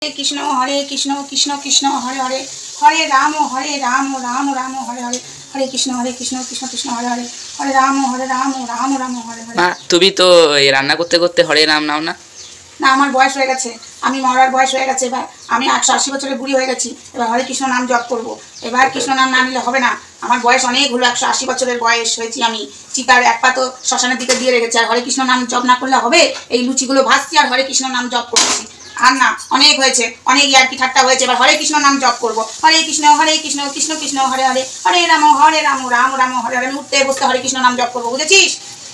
कृष्ण कृष्ण कृष्ण हरे हरे हरे राम राम राम हरे हरे हरे कृष्ण कृष्ण कृष्ण हरे हरे हरे राम राम राम हरे हरे। মা তুমি তো এই রান্না করতে করতে হরে নাম নাও না? না আমার বয়স হয়ে গেছে, আমি মরার বয়স হয়ে গেছে, এবার আমি 180 বছরের বুড়ি হয়ে গেছি, এবার হরে কৃষ্ণ নাম জপ করব। এবার কৃষ্ণ নাম না নিলে হবে না, আমার বয়স অনেক হলো, 180 বছরের বয়স হয়েছি আমি। চিতার এক পা তো শ্মশানের দিকে দিয়ে রেখেছি, আর হরে কৃষ্ণ নাম জপ না করলে হবে? এই লুচিগুলো ভাজছি আর হরে কৃষ্ণ নাম জপ করছি। আর না, অনেক হয়েছে, অনেক ইয়ার্কি ঠাট্টা হয়েছে, এবার হরে কৃষ্ণ নাম জপ করবো। হরে কৃষ্ণ কৃষ্ণ কৃষ্ণ হরে হরে হরে রাম রাম রাম হরে হরে। আমি উঠতে বসতে হরে কৃষ্ণ নাম জপ করবো, বুঝেছিস?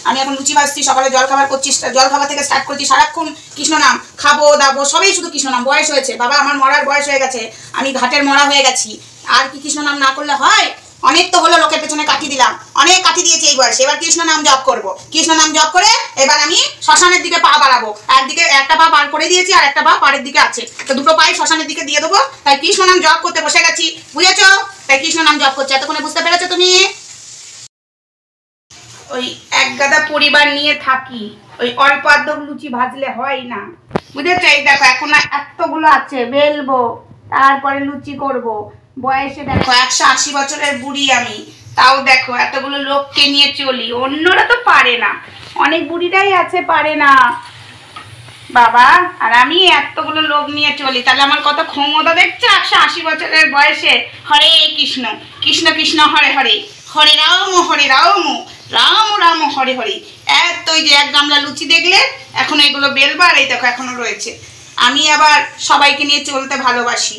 আমি এখন লুচি ভাজছি, সকালে জল খাবার করছি, জল খাবার থেকে স্টার্ট করছি, সারাক্ষণ কৃষ্ণ নাম, খাবো দাবো সবই শুধু কৃষ্ণ নাম। বয়স হয়েছে বাবা, আমার মরার বয়স হয়ে গেছে, আমি ঘাটের মরা হয়ে গেছি। আর কি কৃষ্ণ নাম না করলে হয়? অনেক তো হলো, লোকের পেছনে কাটি দিলাম, অনেক কাটি দিয়েছি এই বয়সে, এবার কৃষ্ণ নাম জপ করবো। কৃষ্ণ নাম জপ করে এবার আমি শ্মশানের দিকে পা বাড়াবো। একদিকে একটা পা পার করে দিয়েছি আর একটা পা পাড়ের দিকে আছে, তো দুটো পাই শ্মশানের দিকে দিয়ে দেবো। তাই কৃষ্ণ নাম জপ করতে বসে গেছি, বুঝেছো? তাই কৃষ্ণ নাম জপ করছে, এতক্ষণে বুঝতে পেরেছো তুমি? ওই এক গাদা পরিবার নিয়ে থাকি, ওই অল্প আধ লুচি ভাজলে হয় না, বুঝেছো? এই দেখো এখন এতগুলো আছে, বেলবো তারপরে লুচি করব। বয়সে দেখো 180 বছরের বুড়ি আমি, তাও দেখো এতগুলো লোককে নিয়ে চলি, অন্যরা তো পারে না, অনেক বুড়িরাই আছে পারে না বাবা, আর আমি এতগুলো লোক নিয়ে চলি, তাহলে আমার কত ক্ষমতা দেখছো 180 বছরের বয়সে। হরে কৃষ্ণ কৃষ্ণ কৃষ্ণ হরে হরে হরে রাম রাম রাম হরে হরে। এত যে এক গামলা লুচি দেখলে, এখন এগুলো বেলবার, এই দেখো এখনো রয়েছে। আমি আবার সবাইকে নিয়ে চলতে ভালোবাসি।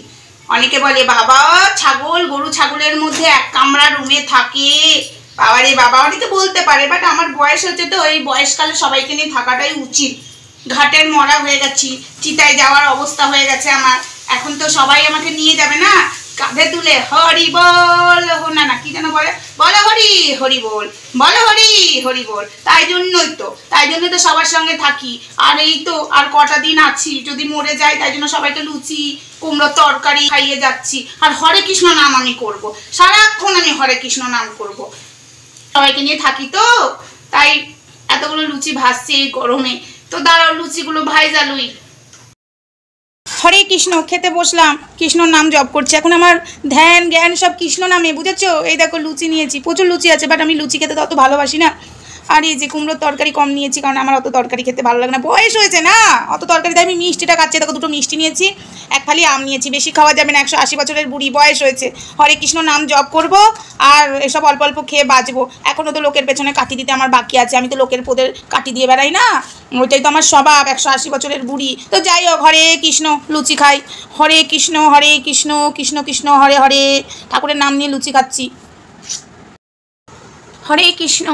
অনেকে বলে বাবা ছাগল গরু ছাগলের মধ্যে এক কামরা রুমে থাকে, বাবা রে বাবা, অনেকে বলতে পারে, বাট আমার বয়স হচ্ছে তো এই বয়সকালে সবাইকে নিয়ে থাকাটাই উচিত। ঘাটের মরা হয়ে গেছি, চিতায় যাওয়ার অবস্থা হয়ে গেছে আমার, এখন তো সবাই আমাকে নিয়ে যাবে না কাঁধে তুলে। হরি বল, না না কি যেন বলে, বলো হরি হরি বল, বলো হরি হরি বল। তাই জন্যই তো সবার সঙ্গে থাকি। আর এই তো আর কটা দিন আছি, যদি মরে যাই, তাই জন্য সবাইকে লুচি কুমড়োর তরকারি খাইয়ে যাচ্ছি, আর হরে কৃষ্ণ নাম আমি করব, সারাক্ষণ আমি হরে কৃষ্ণ নাম করব, সবাইকে নিয়ে থাকি তো। তাই এতগুলো লুচি ভাজছি এই গরমে, তো দাঁড়াও লুচিগুলো ভাইজা লুই। হরে কৃষ্ণ খেতে বসলাম, কৃষ্ণ নাম জপ করছি, এখন আমার ধ্যান জ্ঞান সব কৃষ্ণ নামে, বুঝেছো? এই দেখো লুচি নিয়েছি, প্রচুর লুচি আছে, বাট আমি লুচি খেতে তো অত ভালোবাসি না। আর এই যে কুমড়োর তরকারি কম নিয়েছি, কারণ আমার অত তরকারি খেতে ভালো লাগে না, বয়স হয়েছে না অত তরকারি, তাই আমি মিষ্টিটা খাচ্ছি। দেখো দুটো মিষ্টি নিয়েছি, এক ফালি আম নিয়েছি, বেশি খাওয়া যাবে না, 180 বছরের বুড়ি, বয়স হয়েছে। হরে কৃষ্ণ নাম জপ করব আর এসব অল্প অল্প খেয়ে বাঁচবো। এখনও তো লোকের পেছনে কাটি দিতে আমার বাকি আছে, আমি তো লোকের পোদের কাটি দিয়ে বেড়াই না, ওইটাই তো আমার স্বভাব, 180 বছরের বুড়ি। তো যাই হোক, হরে কৃষ্ণ, লুচি খাই। হরে কৃষ্ণ কৃষ্ণ কৃষ্ণ হরে হরে, ঠাকুরের নাম নিয়ে লুচি খাচ্ছি। হরে কৃষ্ণ।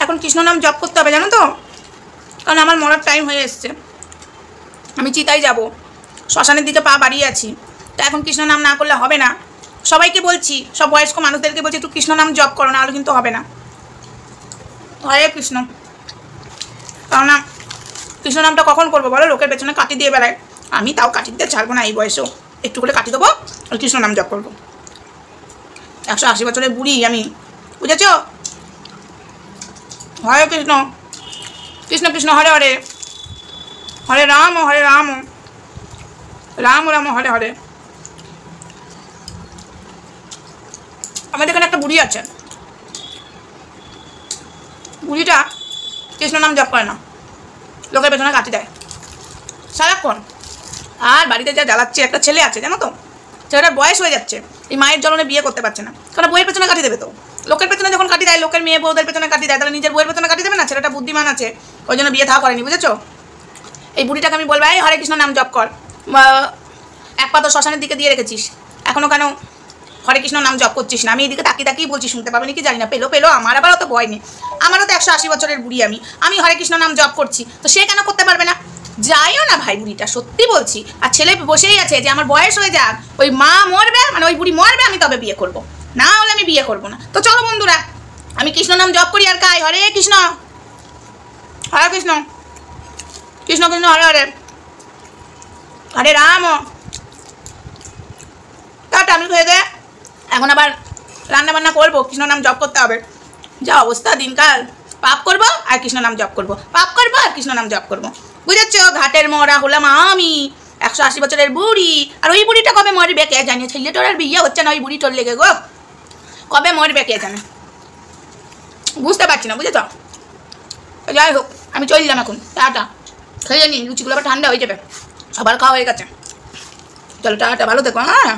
এখন কৃষ্ণ নাম জপ করতে হবে, জানো তো, কারণ আমার মরার টাইম হয়ে এসছে, আমি চিতায় যাব, শ্মশানের দিকে পা বাড়িয়ে আছি, তো এখন কৃষ্ণ নাম না করলে হবে না। সবাইকে বলছি, সব বয়স্ক মানুষদেরকে বলছি, একটু কৃষ্ণ নাম জপ করো, না হলে কিন্তু হবে না। হরে কৃষ্ণ, কারণ কৃষ্ণ নামটা কখন করবো বলো? লোকের পেছনে কাটি দিয়ে বেড়ায়, আমি তাও কাটি দিতে ছাড়বো না, এই বয়সেও একটু করে কাটি দেবো আর কৃষ্ণ নাম জপ করবো। 180 বছরের বুড়ি আমি, বুঝেছ? হরে কৃষ্ণ কৃষ্ণ কৃষ্ণ হরে হরে হরে রাম রাম রাম হরে হরে। আমাদের এখানে একটা বুড়ি আছে, বুড়িটা কৃষ্ণ নাম জপ করে না, লোকের পেছনে কাটি দেয় সারাক্ষণ। আর বাড়িতে যা জ্বালাচ্ছে, একটা ছেলে আছে জানো তো, ছেলেটার বয়স হয়ে যাচ্ছে, এই মায়ের জ্বলনে বিয়ে করতে পারছে না, কারণ বইয়ের পেছনে কাটি দেবে তো। লোকের পেছনে যখন কাটি দেয়, লোকের মেয়ে বউদের পেছনে কাটি দেয়, তাহলে নিজের বইয়ের পেছনে কাটি দেবে না? ছেলেটা বুদ্ধিমান আছে, ওই জন্য বিয়ে থাকা করেনি, বুঝেছো? এই বুড়িটাকে আমি বলবো, এই হরে কৃষ্ণ নাম জপ কর, এক পা তো শ্মশানের দিকে দিয়ে রেখেছিস, এখনও কেন হরে কৃষ্ণ নাম জপ করছিস না? আমি এইদিকে তাকিয়ে বলছি, শুনতে পাবে নাকি জানি না, পেলো আমার আবার অত ভয় নেই, আমারও তো 180 বছরের বুড়ি আমি হরে কৃষ্ণ নাম জপ করছি, তো সে কেন করতে পারবে না? যাইও না ভাই বুড়িটা, সত্যি বলছি। আর ছেলে বসেই আছে যে আমার বয়স হয়ে যাক, ওই মা মরবে, মানে ওই বুড়ি মরবে, আমি তবে বিয়ে করব, না হলে আমি বিয়ে করব না। তো চলো বন্ধুরা, আমি কৃষ্ণ নাম জপ করি আর খাই। হরে কৃষ্ণ কৃষ্ণ কৃষ্ণ হরে হরে হরে রাম। তাটা আমি খেয়ে দে, এখন আবার রান্না বান্না করবো, কৃষ্ণ নাম জপ করতে হবে, যা অবস্থা দিনকাল। পাপ করবো আর কৃষ্ণ নাম জপ করবো, পাপ করবো আর কৃষ্ণ নাম জপ করবো। বুঝেছো? ঘাটের মরা হলাম আমি, 180 বছরের বুড়ি। আর ওই বুড়িটা কবে মরবে কে জানে, ছেলেটার আর বিয়ে হচ্ছে না ওই বুড়িটার লেগে গো, কবে মরবে কে জানে, বুঝতে পারছি না, বুঝেছ? যাই হোক, আমি চললাম এখন, টাটা। খেয়ে নিন, লুচিগুলো আবার ঠান্ডা হয়ে যাবে, সবার খাওয়া হয়ে গেছে। চলো টাটা, ভালো থেকো। হ্যাঁ।